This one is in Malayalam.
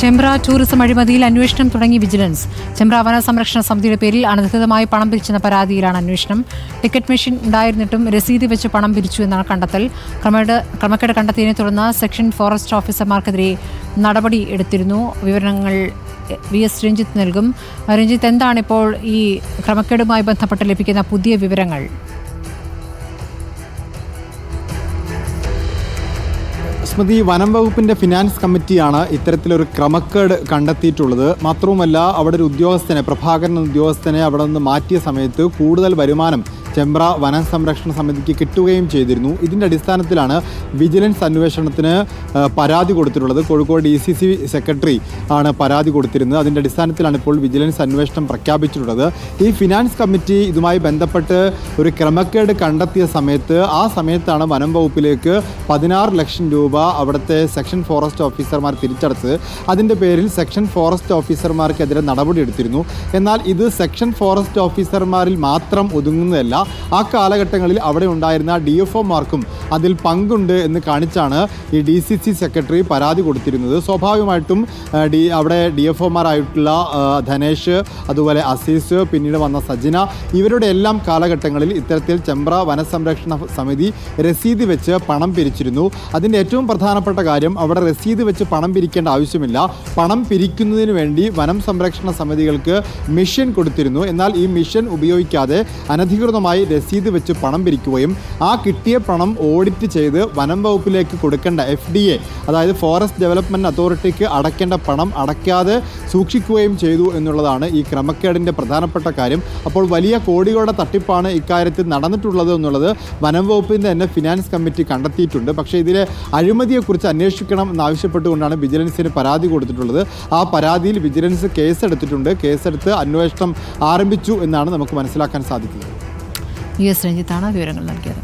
ചെമ്പ്ര ടൂറിസം അഴിമതിയിൽ അന്വേഷണം തുടങ്ങി വിജിലൻസ്. ചെമ്പ്ര വന സംരക്ഷണ സമിതിയുടെ പേരിൽ അനധികൃതമായി പണം പിരിച്ചെന്ന പരാതിയിലാണ് അന്വേഷണം. ടിക്കറ്റ് മെഷീൻ ഉണ്ടായിരുന്നിട്ടും രസീത് വെച്ച് പണം പിരിച്ചു എന്നാണ് കണ്ടെത്തൽ. ക്രമക്കേട് കണ്ടെത്തിയതിനെ തുടർന്ന് സെക്ഷൻ ഫോറസ്റ്റ് ഓഫീസർമാർക്കെതിരെ നടപടി എടുത്തിരുന്നു. വിവരങ്ങൾ VS രഞ്ജിത്ത് നൽകും. രഞ്ജിത്ത്, എന്താണിപ്പോൾ ഈ ക്രമക്കേടുമായി ബന്ധപ്പെട്ട് ലഭിക്കുന്ന പുതിയ വിവരങ്ങൾ? സ്മൃതി, വനം വകുപ്പിൻ്റെ ഫിനാൻസ് കമ്മിറ്റിയാണ് ഇത്തരത്തിലൊരു ക്രമക്കേട് കണ്ടെത്തിയിട്ടുള്ളത്. മാത്രവുമല്ല, അവിടെ ഒരു ഉദ്യോഗസ്ഥനെ, പ്രഭാകരൻ ഉദ്യോഗസ്ഥനെ അവിടെ നിന്ന് മാറ്റിയ സമയത്ത് കൂടുതൽ വരുമാനം ചെമ്പ്ര വന സംരക്ഷണ സമിതിക്ക് കിട്ടുകയും ചെയ്തിരുന്നു. ഇതിൻ്റെ അടിസ്ഥാനത്തിലാണ് വിജിലൻസ് അന്വേഷണത്തിന് പരാതി കൊടുത്തിട്ടുള്ളത്. കോഴിക്കോട് DCC സെക്രട്ടറി ആണ് പരാതി കൊടുത്തിരുന്നത്. അതിൻ്റെ അടിസ്ഥാനത്തിലാണ് ഇപ്പോൾ വിജിലൻസ് അന്വേഷണം പ്രഖ്യാപിച്ചിട്ടുള്ളത്. ഈ ഫിനാൻസ് കമ്മിറ്റി ഇതുമായി ബന്ധപ്പെട്ട് ഒരു ക്രമക്കേട് കണ്ടെത്തിയ സമയത്ത് ആ സമയത്താണ് വനം വകുപ്പിലേക്ക് 16 ലക്ഷം രൂപ അവിടുത്തെ സെക്ഷൻ ഫോറസ്റ്റ് ഓഫീസർമാർ തിരിച്ചടച്ചത്. അതിൻ്റെ പേരിൽ സെക്ഷൻ ഫോറസ്റ്റ് ഓഫീസർമാർക്കെതിരെ നടപടിയെടുത്തിരുന്നു. എന്നാൽ ഇത് സെക്ഷൻ ഫോറസ്റ്റ് ഓഫീസർമാരിൽ മാത്രം ഒതുങ്ങുന്നതല്ല. ആ കാലഘട്ടങ്ങളിൽ അവിടെ ഉണ്ടായിരുന്ന DFOമാർക്കും അതിൽ പങ്കുണ്ട് എന്ന് കാണിച്ചാണ് ഈ DCC സെക്രട്ടറി പരാതി കൊടുത്തിരുന്നത്. സ്വാഭാവികമായിട്ടും അവിടെ DFOമാരായിട്ടുള്ള ധനേഷ്, അതുപോലെ അസീസ്, പിന്നീട് വന്ന സജിന, ഇവരുടെ എല്ലാം കാലഘട്ടങ്ങളിൽ ഇത്തരത്തിൽ ചെമ്പ്ര വനസംരക്ഷണ സമിതി രസീത് വെച്ച് പണം പിരിച്ചിരുന്നു. അതിൻ്റെ ഏറ്റവും പ്രധാനപ്പെട്ട കാര്യം, അവിടെ രസീത് വെച്ച് പണം പിരിക്കേണ്ട ആവശ്യമില്ല. പണം പിരിക്കുന്നതിന് വേണ്ടി വനം സംരക്ഷണ സമിതികൾക്ക് മിഷൻ കൊടുത്തിരുന്നു. എന്നാൽ ഈ മിഷൻ ഉപയോഗിക്കാതെ അനധികൃതമായി രസീത് വെച്ച് പണം പിരിക്കുകയും ആ കിട്ടിയ പണം ഓഡിറ്റ് ചെയ്ത് വനം വകുപ്പിലേക്ക് കൊടുക്കേണ്ട FDA, അതായത് ഫോറസ്റ്റ് ഡെവലപ്മെൻറ്റ് അതോറിറ്റിക്ക് അടയ്ക്കേണ്ട പണം അടയ്ക്കാതെ സൂക്ഷിക്കുകയും ചെയ്തു എന്നുള്ളതാണ് ഈ ക്രമക്കേടിൻ്റെ പ്രധാനപ്പെട്ട കാര്യം. അപ്പോൾ വലിയ കോടികളുടെ തട്ടിപ്പാണ് ഇക്കാര്യത്തിൽ നടന്നിട്ടുള്ളത് എന്നുള്ളത് വനം വകുപ്പിൻ്റെ തന്നെ ഫിനാൻസ് കമ്മിറ്റി കണ്ടെത്തിയിട്ടുണ്ട്. പക്ഷേ ഇതിലെ അഴിമതിയെക്കുറിച്ച് അന്വേഷിക്കണം എന്നാവശ്യപ്പെട്ടുകൊണ്ടാണ് വിജിലൻസിന് പരാതി കൊടുത്തിട്ടുള്ളത്. ആ പരാതിയിൽ വിജിലൻസ് കേസെടുത്തിട്ടുണ്ട്. കേസെടുത്ത് അന്വേഷണം ആരംഭിച്ചു എന്നാണ് നമുക്ക് മനസ്സിലാക്കാൻ സാധിക്കുന്നത്. VS രഞ്ജിത്താണ് വിവരങ്ങൾ നൽകിയത്.